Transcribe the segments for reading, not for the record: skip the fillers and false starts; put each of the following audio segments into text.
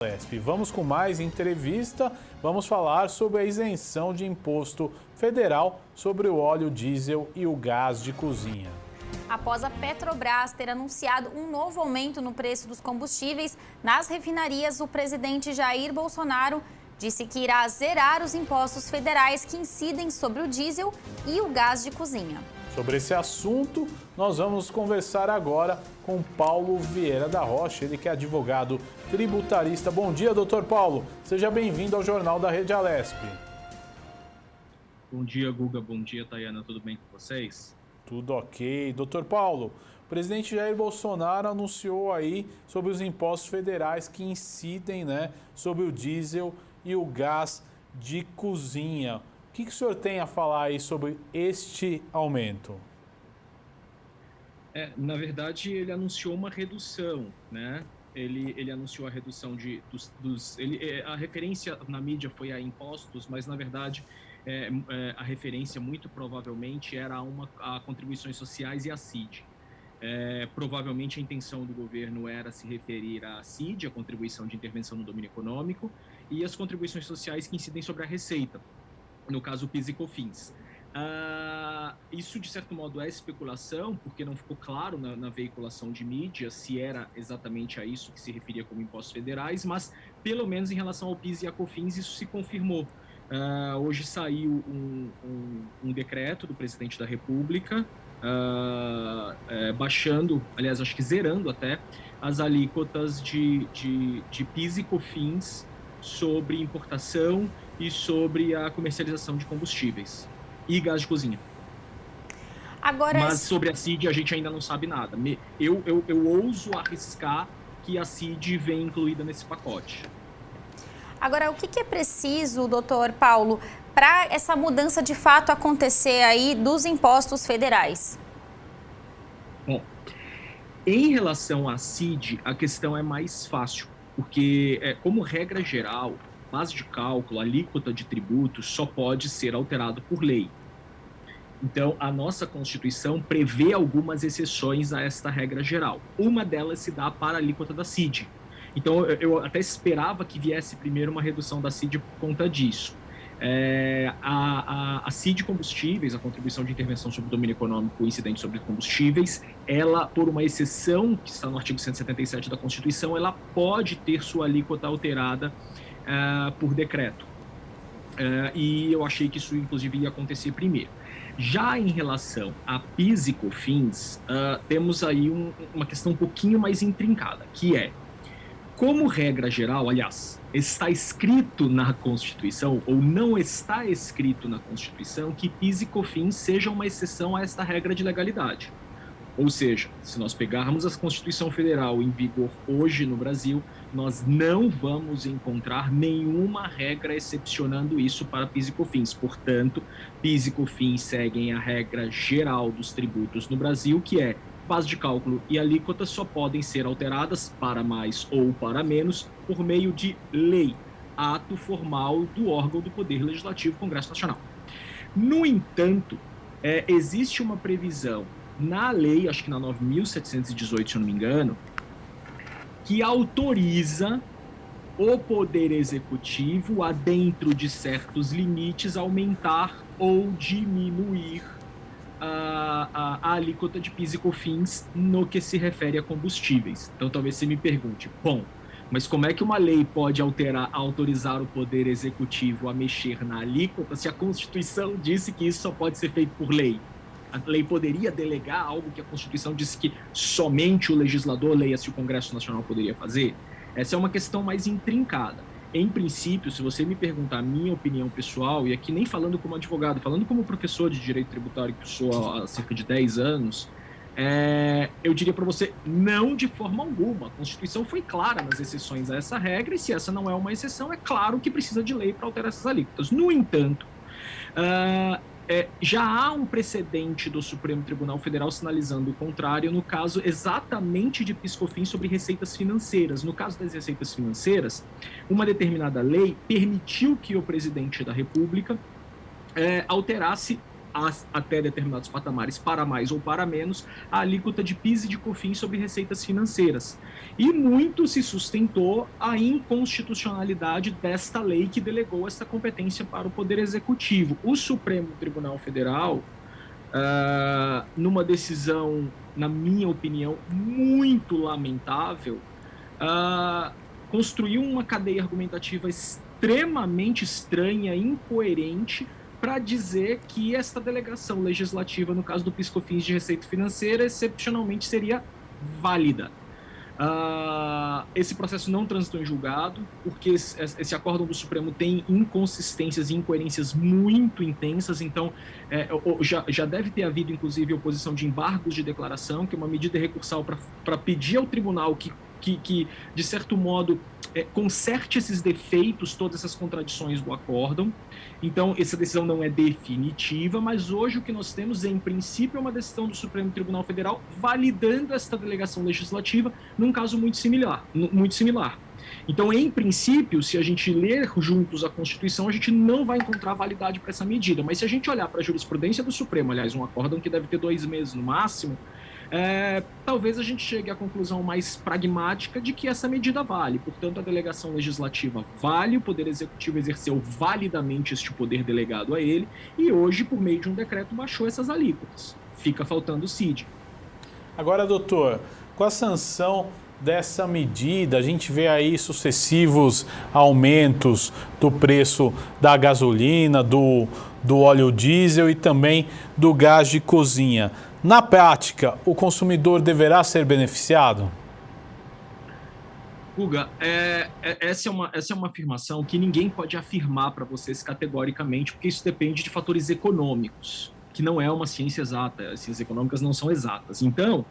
Lesp. Vamos com mais entrevista, vamos falar sobre a isenção de imposto federal sobre o óleo diesel e o gás de cozinha. Após a Petrobras ter anunciado um novo aumento no preço dos combustíveis nas refinarias, o presidente Jair Bolsonaro disse que irá zerar os impostos federais que incidem sobre o diesel e o gás de cozinha. Sobre esse assunto, nós vamos conversar agora com Paulo Vieira da Rocha, ele que é advogado tributarista. Bom dia, doutor Paulo. Seja bem-vindo ao Jornal da Rede Alesp. Bom dia, Guga. Bom dia, Tayana. Tudo bem com vocês? Tudo ok. Doutor Paulo, o presidente Jair Bolsonaro anunciou aí sobre os impostos federais que incidem, sobre o diesel e o gás de cozinha. O que o senhor tem a falar aí sobre este aumento? Na verdade, ele anunciou uma redução, né? Ele anunciou a redução a referência na mídia foi a impostos, mas na verdade a referência muito provavelmente era a contribuições sociais e a CID. Provavelmente a intenção do governo era se referir à CID, a contribuição de intervenção no domínio econômico, e as contribuições sociais que incidem sobre a receita, no caso o PIS e COFINS. Isso, de certo modo, é especulação, porque não ficou claro na veiculação de mídia se era exatamente a isso que se referia como impostos federais, mas, pelo menos em relação ao PIS e a COFINS, isso se confirmou. Hoje saiu um decreto do presidente da República, baixando, aliás, acho que zerando até, as alíquotas de PIS e COFINS sobre importação e sobre a comercialização de combustíveis e gás de cozinha. Mas sobre a CID a gente ainda não sabe nada. Eu ouso arriscar que a CID vem incluída nesse pacote. Agora, o que é preciso, doutor Paulo, para essa mudança de fato acontecer aí dos impostos federais? Bom, em relação à CID, a questão é mais fácil, porque, como regra geral, base de cálculo, alíquota de tributos só pode ser alterado por lei. Então, a nossa Constituição prevê algumas exceções a esta regra geral. Uma delas se dá para a alíquota da CID. Então, eu até esperava que viesse primeiro uma redução da CID por conta disso. A CID combustíveis, a contribuição de intervenção sobre o domínio econômico incidente sobre combustíveis, ela, por uma exceção que está no artigo 177 da Constituição, ela pode ter sua alíquota alterada por decreto. E eu achei que isso, inclusive, ia acontecer primeiro. Já em relação a PIS e COFINS, temos aí uma questão um pouquinho mais intrincada, que é, como regra geral, aliás, está escrito na Constituição, ou não está escrito na Constituição, que PIS e COFINS sejam uma exceção a esta regra de legalidade. Ou seja, se nós pegarmos a Constituição Federal em vigor hoje no Brasil, nós não vamos encontrar nenhuma regra excepcionando isso para PIS e COFINS. Portanto, PIS e COFINS seguem a regra geral dos tributos no Brasil, que é base de cálculo e alíquotas só podem ser alteradas para mais ou para menos por meio de lei, ato formal do órgão do Poder Legislativo, Congresso Nacional. No entanto, existe uma previsão na lei, acho que na 9.718, se eu não me engano, que autoriza o Poder Executivo a, dentro de certos limites, aumentar ou diminuir a alíquota de PIS e COFINS no que se refere a combustíveis. Então, talvez você me pergunte, bom, mas como é que uma lei pode autorizar o Poder Executivo a mexer na alíquota se a Constituição disse que isso só pode ser feito por lei? A lei poderia delegar algo que a Constituição disse que somente o legislador, leia-se o Congresso Nacional, poderia fazer? Essa é uma questão mais intrincada. Em princípio, se você me perguntar a minha opinião pessoal, e aqui nem falando como advogado, falando como professor de direito tributário que eu sou há cerca de 10 anos, eu diria para você, não de forma alguma. A Constituição foi clara nas exceções a essa regra, e se essa não é uma exceção, é claro que precisa de lei para alterar essas alíquotas. No entanto, já há um precedente do Supremo Tribunal Federal sinalizando o contrário, no caso exatamente de PIS/COFINS sobre receitas financeiras. No caso das receitas financeiras, uma determinada lei permitiu que o presidente da República alterasse até determinados patamares, para mais ou para menos, a alíquota de PIS e de COFINS sobre receitas financeiras. E muito se sustentou a inconstitucionalidade desta lei que delegou essa competência para o Poder Executivo. O Supremo Tribunal Federal, numa decisão, na minha opinião, muito lamentável, construiu uma cadeia argumentativa extremamente estranha, incoerente, para dizer que esta delegação legislativa, no caso do PIS/COFINS de receita financeira, excepcionalmente seria válida. Esse processo não transitou em julgado, porque esse acórdão do Supremo tem inconsistências e incoerências muito intensas, então já deve ter havido, inclusive, oposição de embargos de declaração, que é uma medida recursal para pedir ao tribunal que, de certo modo, conserte esses defeitos, todas essas contradições do acórdão. Então, essa decisão não é definitiva, mas hoje o que nós temos, em princípio, é uma decisão do Supremo Tribunal Federal validando esta delegação legislativa num caso muito similar. Então, em princípio, se a gente ler juntos a Constituição, a gente não vai encontrar validade para essa medida. Mas se a gente olhar para a jurisprudência do Supremo, aliás, um acórdão que deve ter 2 meses no máximo, talvez a gente chegue à conclusão mais pragmática de que essa medida vale. Portanto, a delegação legislativa vale, o Poder Executivo exerceu validamente este poder delegado a ele e hoje, por meio de um decreto, baixou essas alíquotas. Fica faltando o CID. Agora, doutor, com a sanção dessa medida, a gente vê aí sucessivos aumentos do preço da gasolina, do óleo diesel e também do gás de cozinha. Na prática, o consumidor deverá ser beneficiado? Guga, essa é uma afirmação que ninguém pode afirmar para vocês categoricamente, porque isso depende de fatores econômicos, que não é uma ciência exata, as ciências econômicas não são exatas. Então,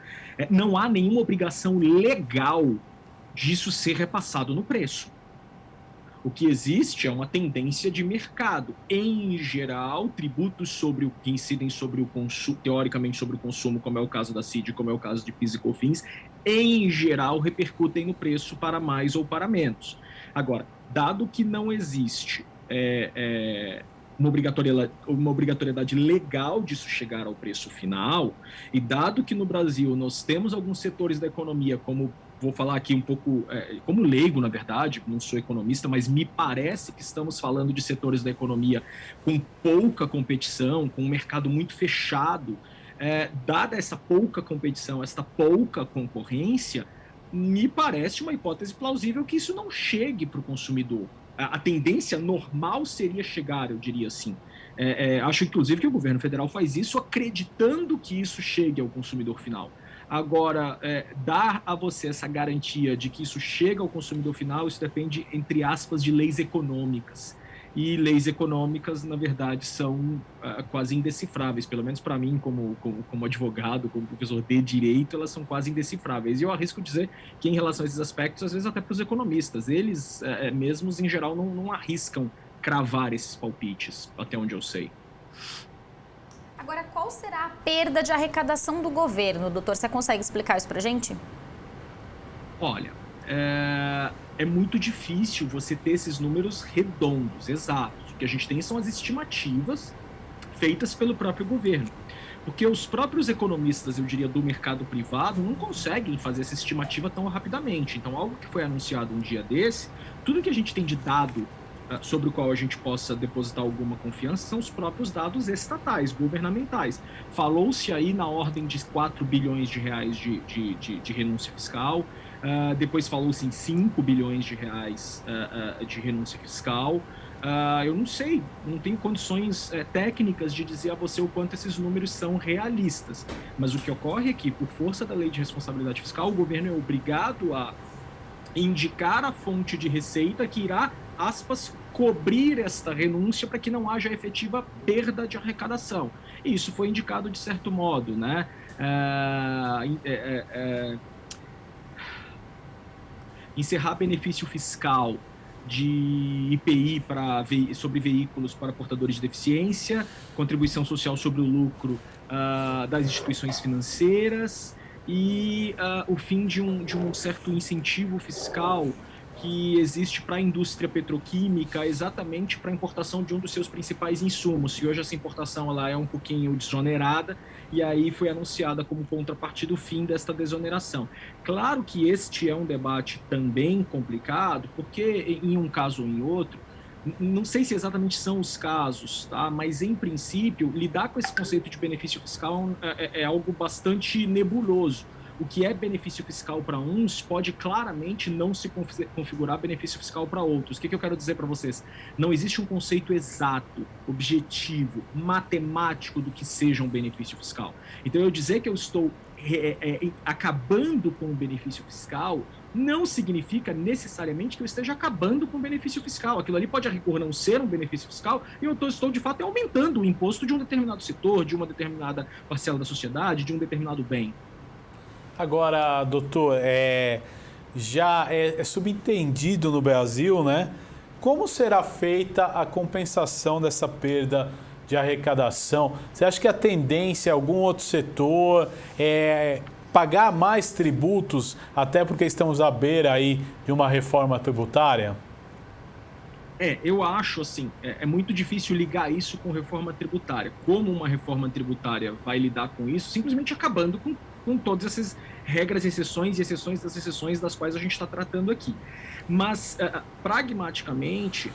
não há nenhuma obrigação legal disso ser repassado no preço. O que existe é uma tendência de mercado. Em geral, tributos que incidem sobre o consumo, teoricamente sobre o consumo, como é o caso da CID, como é o caso de PIS e COFINS, em geral repercutem no preço para mais ou para menos. Agora, dado que não existe uma obrigatoriedade legal disso chegar ao preço final, e dado que no Brasil nós temos alguns setores da economia, como vou falar aqui um pouco como leigo, na verdade, não sou economista, mas me parece que estamos falando de setores da economia com pouca competição, com um mercado muito fechado. Dada essa pouca competição, essa pouca concorrência, me parece uma hipótese plausível que isso não chegue para o consumidor. A tendência normal seria chegar, eu diria assim. Acho, inclusive, que o governo federal faz isso acreditando que isso chegue ao consumidor final. Agora, dar a você essa garantia de que isso chega ao consumidor final, isso depende, entre aspas, de leis econômicas. E leis econômicas, na verdade, são quase indecifráveis, pelo menos para mim, como advogado, como professor de direito, elas são quase indecifráveis. E eu arrisco dizer que, em relação a esses aspectos, às vezes até para os economistas, eles mesmos, em geral, não arriscam cravar esses palpites, até onde eu sei. Agora, qual será a perda de arrecadação do governo, doutor? Você consegue explicar isso para a gente? Olha, é muito difícil você ter esses números redondos, exatos. O que a gente tem são as estimativas feitas pelo próprio governo. Porque os próprios economistas, eu diria, do mercado privado, não conseguem fazer essa estimativa tão rapidamente. Então, algo que foi anunciado um dia desse, tudo que a gente tem de dado sobre o qual a gente possa depositar alguma confiança são os próprios dados estatais, governamentais. Falou-se aí na ordem de 4 bilhões de reais de renúncia fiscal, depois falou-se em 5 bilhões de reais de renúncia fiscal. Eu não sei, não tenho condições técnicas de dizer a você o quanto esses números são realistas, mas o que ocorre é que, por força da lei de responsabilidade fiscal, o governo é obrigado a indicar a fonte de receita que irá, aspas, cobrir esta renúncia para que não haja efetiva perda de arrecadação. E isso foi indicado de certo modo, né? Encerrar benefício fiscal de IPI sobre veículos para portadores de deficiência, contribuição social sobre o lucro das instituições financeiras e o fim de um certo incentivo fiscal que existe para a indústria petroquímica, exatamente para a importação de um dos seus principais insumos. E hoje essa importação ela é um pouquinho desonerada, e aí foi anunciada como contrapartida o fim desta desoneração. Claro que este é um debate também complicado, porque em um caso ou em outro, não sei se exatamente são os casos, tá? Mas em princípio, lidar com esse conceito de benefício fiscal é algo bastante nebuloso. O que é benefício fiscal para uns pode claramente não se configurar benefício fiscal para outros. O que eu quero dizer para vocês? Não existe um conceito exato, objetivo, matemático do que seja um benefício fiscal. Então, eu dizer que eu estou acabando com o benefício fiscal não significa necessariamente que eu esteja acabando com o benefício fiscal. Aquilo ali pode a rigor não ser um benefício fiscal e eu estou de fato aumentando o imposto de um determinado setor, de uma determinada parcela da sociedade, de um determinado bem. Agora, doutor, já é subentendido no Brasil, né? Como será feita a compensação dessa perda de arrecadação? Você acha que a tendência é algum outro setor pagar mais tributos, até porque estamos à beira aí de uma reforma tributária? Eu acho assim, é muito difícil ligar isso com reforma tributária. Como uma reforma tributária vai lidar com isso? Simplesmente acabando com todas essas regras, exceções e exceções das exceções das quais a gente está tratando aqui. Mas, pragmaticamente,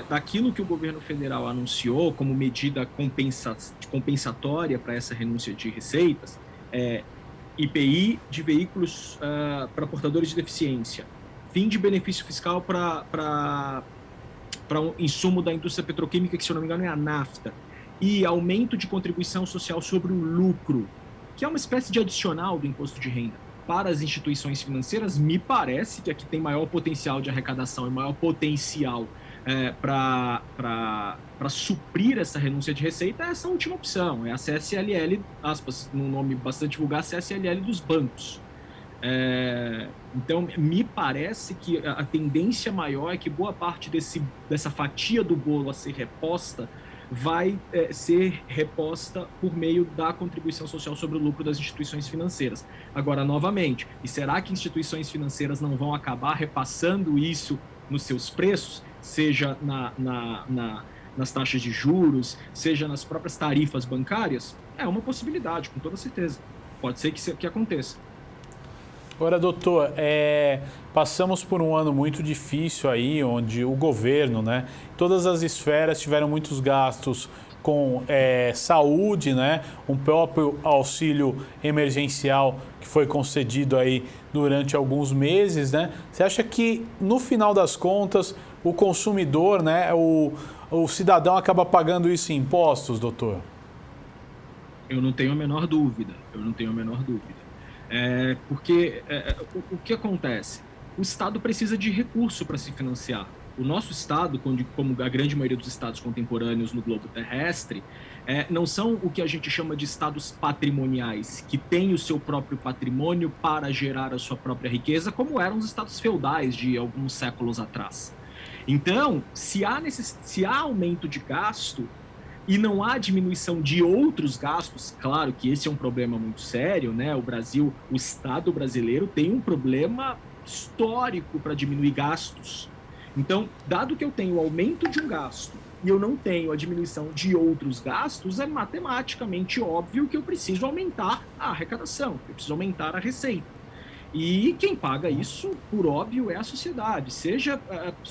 daquilo que o governo federal anunciou como medida compensatória para essa renúncia de receitas, IPI de veículos para portadores de deficiência, fim de benefício fiscal para um insumo da indústria petroquímica, que, se eu não me engano, é a nafta, e aumento de contribuição social sobre o lucro, que é uma espécie de adicional do imposto de renda para as instituições financeiras. Me parece que aqui tem maior potencial de arrecadação e maior potencial para suprir essa renúncia de receita, essa última opção, é a CSLL, aspas, num nome bastante vulgar, CSLL dos bancos. Então, me parece que a tendência maior é que boa parte dessa fatia do bolo a ser reposta vai ser reposta por meio da contribuição social sobre o lucro das instituições financeiras. Agora, novamente, e será que instituições financeiras não vão acabar repassando isso nos seus preços, seja nas taxas de juros, seja nas próprias tarifas bancárias? É uma possibilidade, com toda certeza. Pode ser que aconteça. Agora, doutor, passamos por um ano muito difícil aí, onde o governo, né, todas as esferas tiveram muitos gastos com saúde, né, um próprio auxílio emergencial que foi concedido aí durante alguns meses, né? Você acha que, no final das contas, o consumidor, né, o cidadão acaba pagando isso em impostos, doutor? Eu não tenho a menor dúvida, porque o que acontece? O Estado precisa de recurso para se financiar. O nosso Estado, como a grande maioria dos Estados contemporâneos no globo terrestre, não são o que a gente chama de Estados patrimoniais, que têm o seu próprio patrimônio para gerar a sua própria riqueza, como eram os Estados feudais de alguns séculos atrás. Então, se há aumento de gasto, e não há diminuição de outros gastos, claro que esse é um problema muito sério, né? O Estado brasileiro tem um problema histórico para diminuir gastos. Então, dado que eu tenho o aumento de um gasto e eu não tenho a diminuição de outros gastos, é matematicamente óbvio que eu preciso aumentar a arrecadação, eu preciso aumentar a receita. E quem paga isso, por óbvio, é a sociedade, seja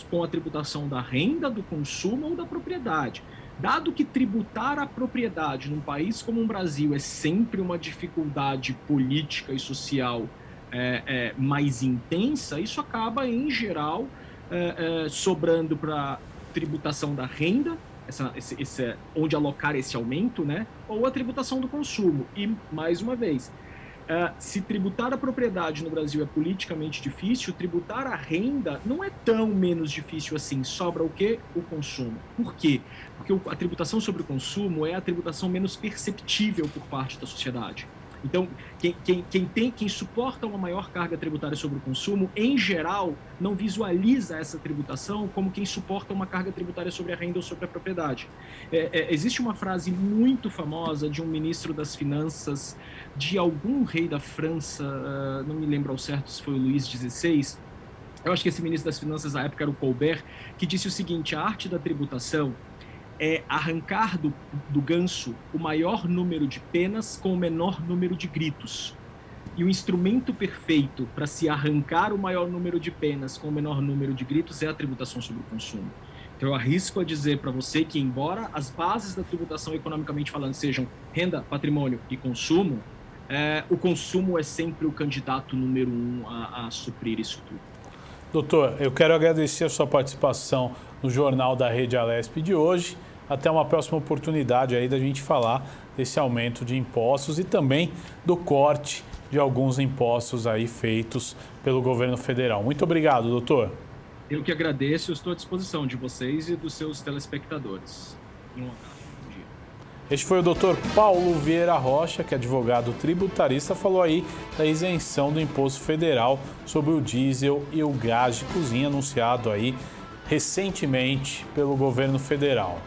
com a tributação da renda, do consumo ou da propriedade. Dado que tributar a propriedade num país como o Brasil é sempre uma dificuldade política e social mais intensa, isso acaba, em geral, sobrando para tributação da renda, onde alocar esse aumento, né? Ou a tributação do consumo. E, mais uma vez, se tributar a propriedade no Brasil é politicamente difícil, tributar a renda não é tão menos difícil assim. Sobra o quê? O consumo. Por quê? Porque a tributação sobre o consumo é a tributação menos perceptível por parte da sociedade. Então, quem suporta uma maior carga tributária sobre o consumo, em geral, não visualiza essa tributação como quem suporta uma carga tributária sobre a renda ou sobre a propriedade. Existe uma frase muito famosa de um ministro das Finanças de algum rei da França, não me lembro ao certo se foi o Luís XVI, eu acho que esse ministro das Finanças à época era o Colbert, que disse o seguinte: a arte da tributação é arrancar do ganso o maior número de penas com o menor número de gritos. E o instrumento perfeito para se arrancar o maior número de penas com o menor número de gritos é a tributação sobre o consumo. Então eu arrisco a dizer para você que, embora as bases da tributação economicamente falando sejam renda, patrimônio e consumo, o consumo é sempre o candidato número 1 a suprir isso tudo. Doutor, eu quero agradecer a sua participação no Jornal da Rede Alesp de hoje. Até uma próxima oportunidade aí da gente falar desse aumento de impostos e também do corte de alguns impostos aí feitos pelo governo federal. Muito obrigado, doutor. Eu que agradeço, eu estou à disposição de vocês e dos seus telespectadores. Um abraço, bom dia. Este foi o doutor Paulo Vieira Rocha, que é advogado tributarista, falou aí da isenção do imposto federal sobre o diesel e o gás de cozinha anunciado aí recentemente pelo governo federal.